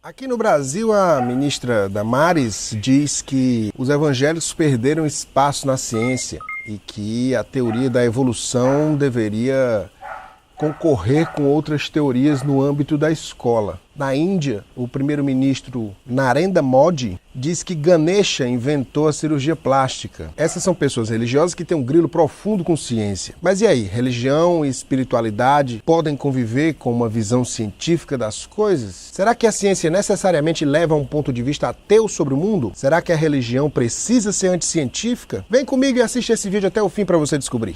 Aqui no Brasil, a ministra Damares diz que os evangélicos perderam espaço na ciência e que a teoria da evolução deveria concorrer com outras teorias no âmbito da escola. Na Índia, o primeiro-ministro Narendra Modi diz que Ganesha inventou a cirurgia plástica. Essas são pessoas religiosas que têm um grilo profundo com ciência. Mas e aí, religião e espiritualidade podem conviver com uma visão científica das coisas? Será que a ciência necessariamente leva a um ponto de vista ateu sobre o mundo? Será que a religião precisa ser anticientífica? Vem comigo e assiste esse vídeo até o fim para você descobrir.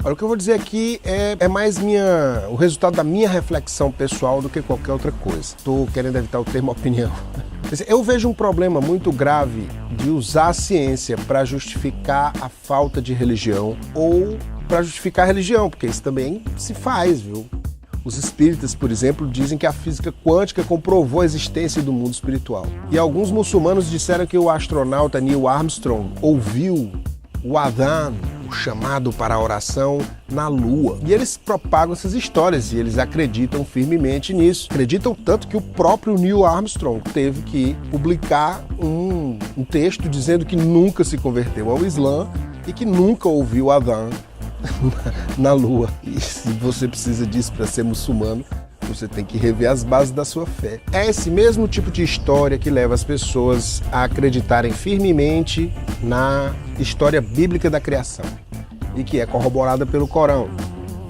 Olha, o que eu vou dizer aqui é mais o resultado da minha reflexão pessoal do que qualquer outra coisa. Estou querendo evitar o termo opinião. Eu vejo um problema muito grave de usar a ciência para justificar a falta de religião ou para justificar a religião, porque isso também se faz, viu? Os espíritas, por exemplo, dizem que a física quântica comprovou a existência do mundo espiritual. E alguns muçulmanos disseram que o astronauta Neil Armstrong ouviu o adhan, o chamado para a oração, na Lua. E eles propagam essas histórias e eles acreditam firmemente nisso. Acreditam tanto que o próprio Neil Armstrong teve que publicar um texto dizendo que nunca se converteu ao Islã e que nunca ouviu o adhan na Lua. E se você precisa disso para ser muçulmano, você tem que rever as bases da sua fé. É esse mesmo tipo de história que leva as pessoas a acreditarem firmemente na história bíblica da criação e que é corroborada pelo Corão.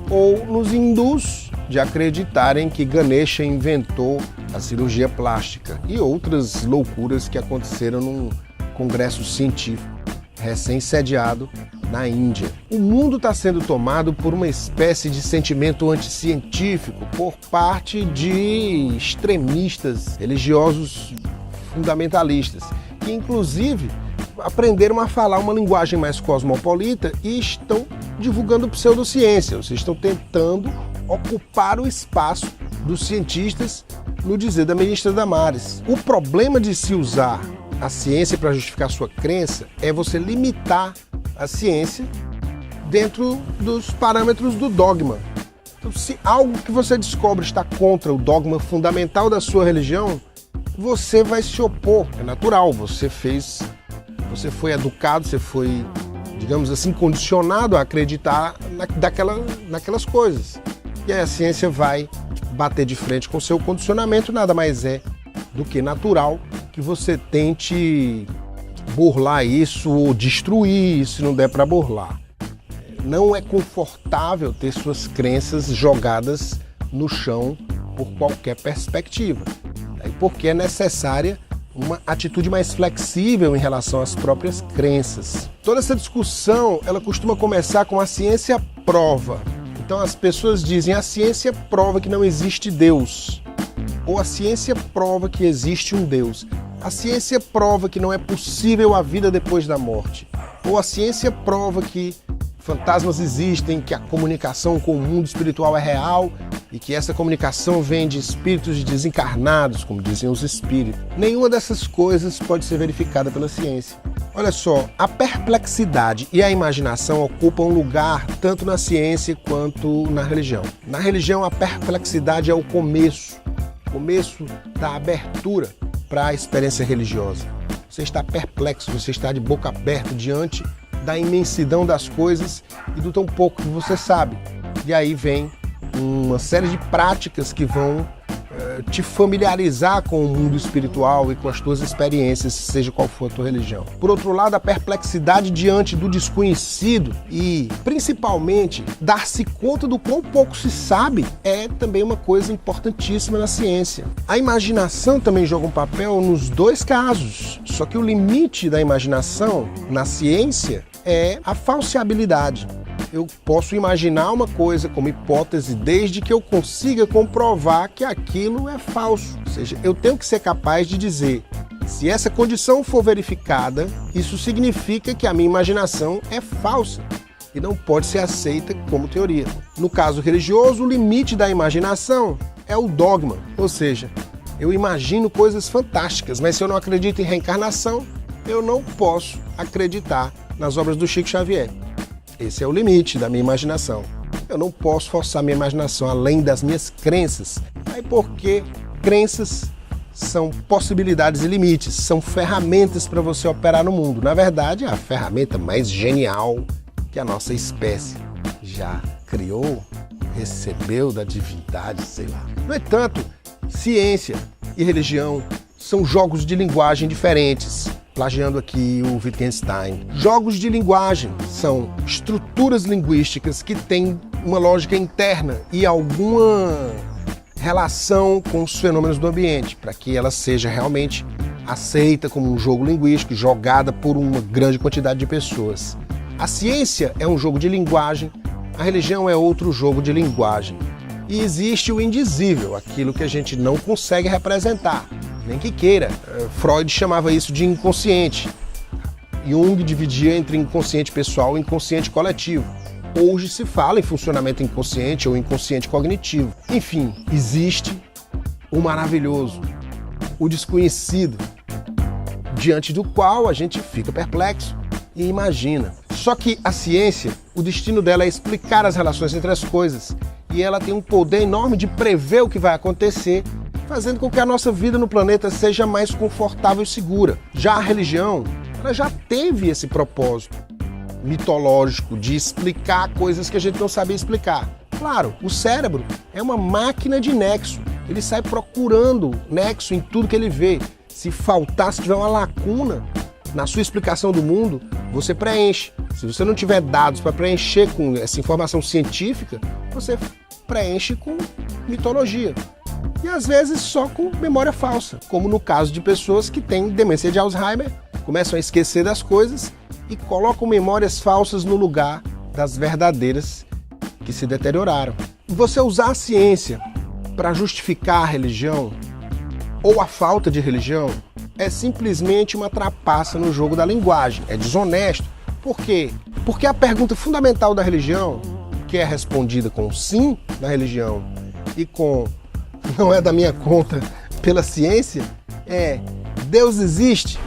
Ou nos hindus de acreditarem que Ganesha inventou a cirurgia plástica e outras loucuras que aconteceram num congresso científico recém-sediado na Índia. O mundo está sendo tomado por uma espécie de sentimento anticientífico por parte de extremistas religiosos fundamentalistas, que inclusive aprenderam a falar uma linguagem mais cosmopolita e estão divulgando pseudociência. Vocês estão tentando ocupar o espaço dos cientistas, no dizer da ministra Damares. O problema de se usar a ciência para justificar sua crença é você limitar a ciência dentro dos parâmetros do dogma. Então, se algo que você descobre está contra o dogma fundamental da sua religião, você vai se opor. É natural, você foi educado, você foi, digamos assim, condicionado a acreditar naquelas coisas. E aí a ciência vai bater de frente com o seu condicionamento, nada mais é do que natural que você tente burlar isso ou destruir isso se não der para burlar. Não é confortável ter suas crenças jogadas no chão por qualquer perspectiva, porque é necessária uma atitude mais flexível em relação às próprias crenças. Toda essa discussão, ela costuma começar com a ciência prova. Então as pessoas dizem, a ciência prova que não existe Deus, ou a ciência prova que existe um Deus. A ciência prova que não é possível a vida depois da morte. Ou a ciência prova que fantasmas existem, que a comunicação com o mundo espiritual é real e que essa comunicação vem de espíritos desencarnados, como dizem os espíritos. Nenhuma dessas coisas pode ser verificada pela ciência. Olha só, a perplexidade e a imaginação ocupam um lugar tanto na ciência quanto na religião. Na religião, a perplexidade é o começo da abertura para a experiência religiosa. Você está perplexo, você está de boca aberta diante da imensidão das coisas e do tão pouco que você sabe. E aí vem uma série de práticas que vão te familiarizar com o mundo espiritual e com as tuas experiências, seja qual for a tua religião. Por outro lado, a perplexidade diante do desconhecido e, principalmente, dar-se conta do quão pouco se sabe é também uma coisa importantíssima na ciência. A imaginação também joga um papel nos dois casos, só que o limite da imaginação na ciência é a falseabilidade. Eu posso imaginar uma coisa como hipótese desde que eu consiga comprovar que aquilo é falso. Ou seja, eu tenho que ser capaz de dizer, se essa condição for verificada, isso significa que a minha imaginação é falsa e não pode ser aceita como teoria. No caso religioso, o limite da imaginação é o dogma. Ou seja, eu imagino coisas fantásticas, mas se eu não acredito em reencarnação, eu não posso acreditar nas obras do Chico Xavier. Esse é o limite da minha imaginação. Eu não posso forçar minha imaginação além das minhas crenças. Aí porque crenças são possibilidades e limites, são ferramentas para você operar no mundo. Na verdade, é a ferramenta mais genial que a nossa espécie já criou, recebeu da divindade, sei lá. No entanto, ciência e religião são jogos de linguagem diferentes. Plagiando aqui o Wittgenstein. Jogos de linguagem são estruturas linguísticas que têm uma lógica interna e alguma relação com os fenômenos do ambiente, para que ela seja realmente aceita como um jogo linguístico, jogada por uma grande quantidade de pessoas. A ciência é um jogo de linguagem, a religião é outro jogo de linguagem. E existe o indizível, aquilo que a gente não consegue representar, nem que queira. Freud chamava isso de inconsciente. Jung dividia entre inconsciente pessoal e inconsciente coletivo. Hoje se fala em funcionamento inconsciente ou inconsciente cognitivo. Enfim, existe o maravilhoso, o desconhecido, diante do qual a gente fica perplexo e imagina. Só que a ciência, o destino dela é explicar as relações entre as coisas. E ela tem um poder enorme de prever o que vai acontecer, fazendo com que a nossa vida no planeta seja mais confortável e segura. Já a religião, ela já teve esse propósito mitológico de explicar coisas que a gente não sabia explicar. Claro, o cérebro é uma máquina de nexo. Ele sai procurando nexo em tudo que ele vê. Se faltar, se tiver uma lacuna na sua explicação do mundo, você preenche. Se você não tiver dados para preencher com essa informação científica, você preenche com mitologia. E às vezes só com memória falsa, como no caso de pessoas que têm demência de Alzheimer, começam a esquecer das coisas e colocam memórias falsas no lugar das verdadeiras que se deterioraram. Você usar a ciência para justificar a religião ou a falta de religião é simplesmente uma trapaça no jogo da linguagem, é desonesto. Por quê? Porque a pergunta fundamental da religião, que é respondida com sim na religião e com não é da minha conta pela ciência, é: Deus existe?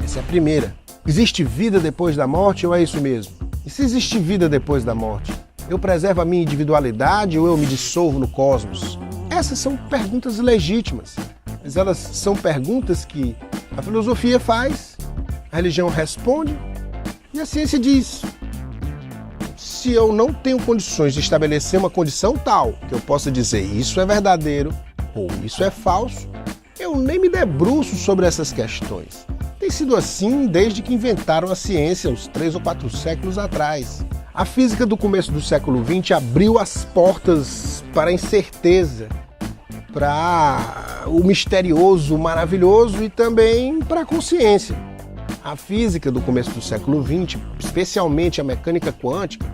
Essa é a primeira. Existe vida depois da morte ou é isso mesmo? E se existe vida depois da morte, eu preservo a minha individualidade ou eu me dissolvo no cosmos? Essas são perguntas legítimas, mas elas são perguntas que a filosofia faz, a religião responde e a ciência diz: se eu não tenho condições de estabelecer uma condição tal que eu possa dizer isso é verdadeiro ou isso é falso, eu nem me debruço sobre essas questões. Tem sido assim desde que inventaram a ciência, uns 3 ou 4 séculos atrás. A física do começo do século XX abriu as portas para a incerteza, para o misterioso, o maravilhoso e também para a consciência. A física do começo do século XX, especialmente a mecânica quântica,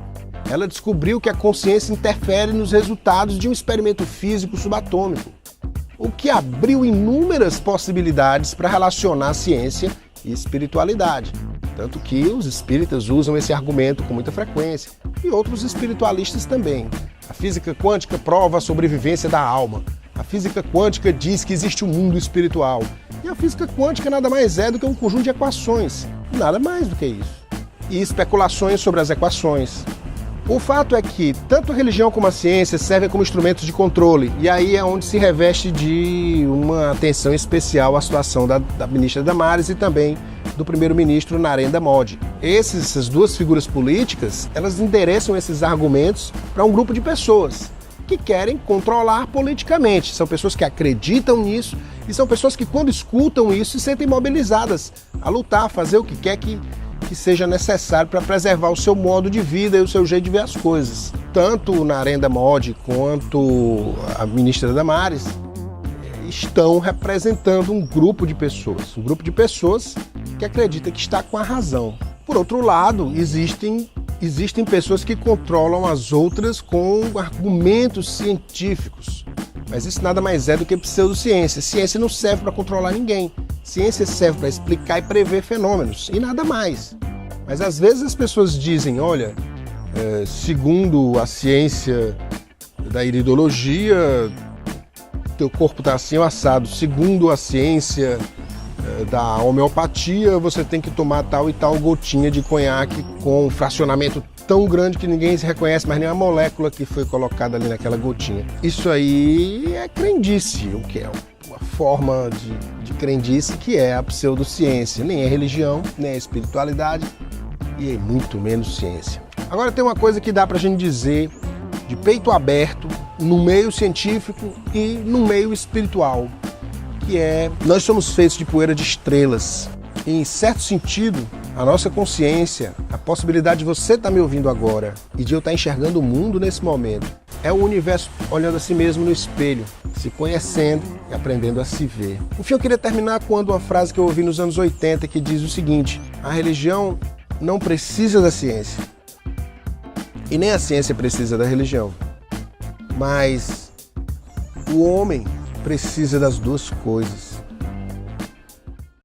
ela descobriu que a consciência interfere nos resultados de um experimento físico subatômico, o que abriu inúmeras possibilidades para relacionar ciência e espiritualidade. Tanto que os espíritas usam esse argumento com muita frequência, e outros espiritualistas também. A física quântica prova a sobrevivência da alma. A física quântica diz que existe um mundo espiritual. E a física quântica nada mais é do que um conjunto de equações. Nada mais do que isso. E especulações sobre as equações. O fato é que tanto a religião como a ciência servem como instrumentos de controle, e aí é onde se reveste de uma atenção especial à situação da ministra Damares e também do primeiro-ministro Narendra Modi. Essas duas figuras políticas, elas endereçam esses argumentos para um grupo de pessoas que querem controlar politicamente. São pessoas que acreditam nisso e são pessoas que, quando escutam isso, se sentem mobilizadas a lutar, a fazer o que quer que seja necessário para preservar o seu modo de vida e o seu jeito de ver as coisas. Tanto o Narendra Modi quanto a ministra Damares estão representando um grupo de pessoas que acredita que está com a razão. Por outro lado, existem pessoas que controlam as outras com argumentos científicos. Mas isso nada mais é do que pseudociência. Ciência não serve para controlar ninguém. Ciência serve para explicar e prever fenômenos, e nada mais. Mas às vezes as pessoas dizem: olha, segundo a ciência da iridologia, teu corpo está assim ou assado. Segundo a ciência da homeopatia, você tem que tomar tal e tal gotinha de conhaque com um fracionamento tão grande que ninguém se reconhece mais nem a molécula que foi colocada ali naquela gotinha. Isso aí é crendice, o que é uma forma de crendice que é a pseudociência. Nem é religião, nem é espiritualidade e é muito menos ciência. Agora tem uma coisa que dá pra gente dizer de peito aberto no meio científico e no meio espiritual, que é: nós somos feitos de poeira de estrelas. E, em certo sentido, a nossa consciência, a possibilidade de você estar me ouvindo agora e de eu estar enxergando o mundo nesse momento, é o universo olhando a si mesmo no espelho, se conhecendo e aprendendo a se ver. Enfim, eu queria terminar com uma frase que eu ouvi nos anos 80 que diz o seguinte: a religião não precisa da ciência e nem a ciência precisa da religião, mas o homem precisa das duas coisas.